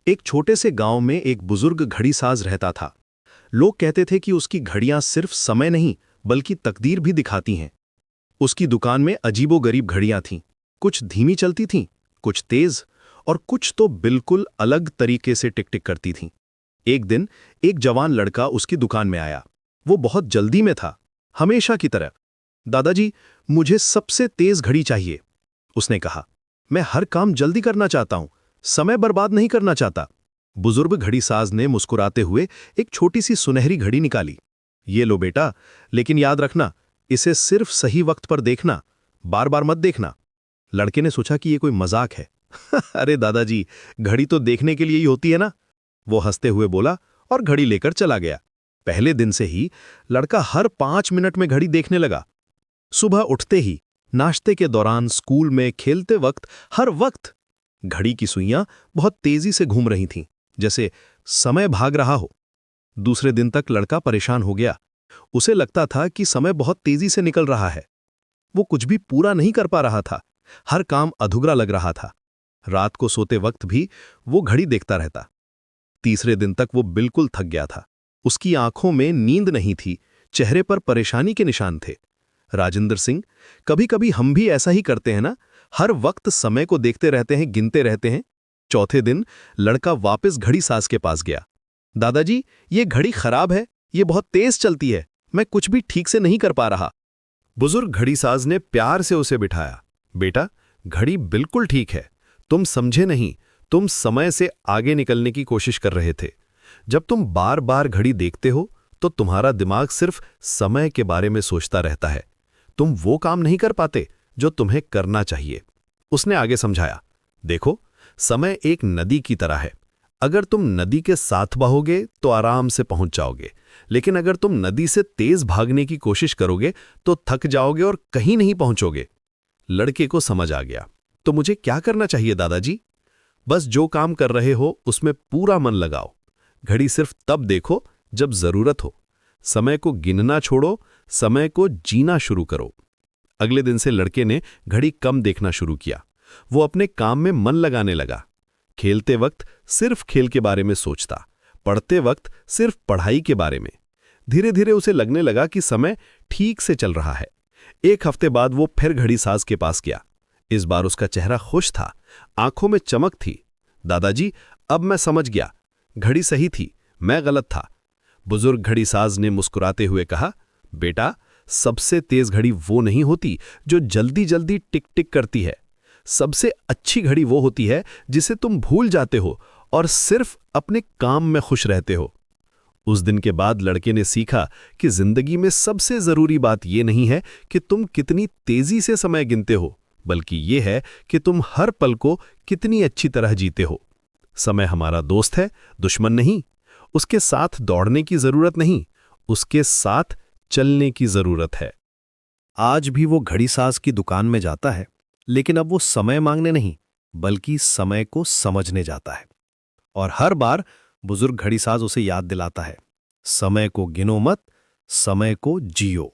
एक छोटे से गांव में एक बुजुर्ग घड़ीसाज रहता था। लोग कहते थे कि उसकी घड़ियां सिर्फ समय नहीं बल्कि तकदीर भी दिखाती हैं। उसकी दुकान में अजीबोगरीब घड़ियां थीं। कुछ धीमी चलती थीं, कुछ तेज, और कुछ तो बिल्कुल अलग तरीके से टिक टिक करती थीं। एक दिन एक जवान लड़का उसकी दुकान में आया। वो बहुत जल्दी में था, हमेशा की तरह। दादाजी, मुझे सबसे तेज घड़ी चाहिए, उसने कहा। मैं हर काम जल्दी करना चाहता हूं, समय बर्बाद नहीं करना चाहता। बुजुर्ग घड़ीसाज ने मुस्कुराते हुए एक छोटी सी सुनहरी घड़ी निकाली। ये लो बेटा, लेकिन याद रखना, इसे सिर्फ सही वक्त पर देखना, बार बार मत देखना। लड़के ने सोचा कि ये कोई मजाक है। अरे दादाजी, घड़ी तो देखने के लिए ही होती है ना, वो हंसते हुए बोला और घड़ी लेकर चला गया। पहले दिन से ही लड़का हर 5 मिनट में घड़ी देखने लगा। सुबह उठते ही, नाश्ते के दौरान, स्कूल में, खेलते वक्त, हर वक्त घड़ी की सुइयां बहुत तेजी से घूम रही थीं, जैसे समय भाग रहा हो। दूसरे दिन तक लड़का परेशान हो गया। उसे लगता था कि समय बहुत तेजी से निकल रहा है। वो कुछ भी पूरा नहीं कर पा रहा था, हर काम अधूरा लग रहा था। रात को सोते वक्त भी वो घड़ी देखता रहता। तीसरे दिन तक वो बिल्कुल थक गया था। उसकी आंखों में नींद नहीं थी, चेहरे पर परेशानी के निशान थे। राजेंद्र सिंह, कभी कभी हम भी ऐसा ही करते हैं ना, हर वक्त समय को देखते रहते हैं, गिनते रहते हैं। चौथे दिन लड़का वापस घड़ीसाज के पास गया। दादाजी, ये घड़ी खराब है, ये बहुत तेज चलती है, मैं कुछ भी ठीक से नहीं कर पा रहा। बुजुर्ग घड़ीसाज ने प्यार से उसे बिठाया। बेटा, घड़ी बिल्कुल ठीक है, तुम समझे नहीं, तुम समय से आगे निकलने की कोशिश कर रहे थे। जब तुम बार बार घड़ी देखते हो तो तुम्हारा दिमाग सिर्फ समय के बारे में सोचता रहता है। तुम वो काम नहीं कर पाते जो तुम्हें करना चाहिए। उसने आगे समझाया, देखो, समय एक नदी की तरह है। अगर तुम नदी के साथ बहोगे तो आराम से पहुंच जाओगे, लेकिन अगर तुम नदी से तेज भागने की कोशिश करोगे तो थक जाओगे और कहीं नहीं पहुंचोगे। लड़के को समझ आ गया। तो मुझे क्या करना चाहिए दादाजी? बस जो काम कर रहे हो उसमें पूरा मन लगाओ। घड़ी सिर्फ तब देखो जब जरूरत हो। समय को गिनना छोड़ो, समय को जीना शुरू करो। अगले दिन से लड़के ने घड़ी कम देखना शुरू किया। वो अपने काम में मन लगाने लगा। खेलते वक्त सिर्फ खेल के बारे में सोचता, पढ़ते वक्त सिर्फ पढ़ाई के बारे में। धीरे धीरे उसे लगने लगा कि समय ठीक से चल रहा है। एक हफ्ते बाद वो फिर घड़ीसाज के पास गया। इस बार उसका चेहरा खुश था, आंखों में चमक थी। दादाजी, अब मैं समझ गया, घड़ी सही थी, मैं गलत था। बुजुर्ग घड़ीसाज ने मुस्कुराते हुए कहा, बेटा, सबसे तेज घड़ी वो नहीं होती जो जल्दी जल्दी टिक टिक करती है। सबसे अच्छी घड़ी वो होती है जिसे तुम भूल जाते हो और सिर्फ अपने काम में खुश रहते हो। उस दिन के बाद लड़के ने सीखा कि जिंदगी में सबसे जरूरी बात यह नहीं है कि तुम कितनी तेजी से समय गिनते हो, बल्कि यह है कि तुम हर पल को कितनी अच्छी तरह जीते हो। समय हमारा दोस्त है, दुश्मन नहीं। उसके साथ दौड़ने की जरूरत नहीं, उसके साथ चलने की जरूरत है। आज भी वो घड़ीसाज की दुकान में जाता है, लेकिन अब वो समय मांगने नहीं बल्कि समय को समझने जाता है। और हर बार बुजुर्ग घड़ीसाज उसे याद दिलाता है, समय को गिनो मत, समय को जियो।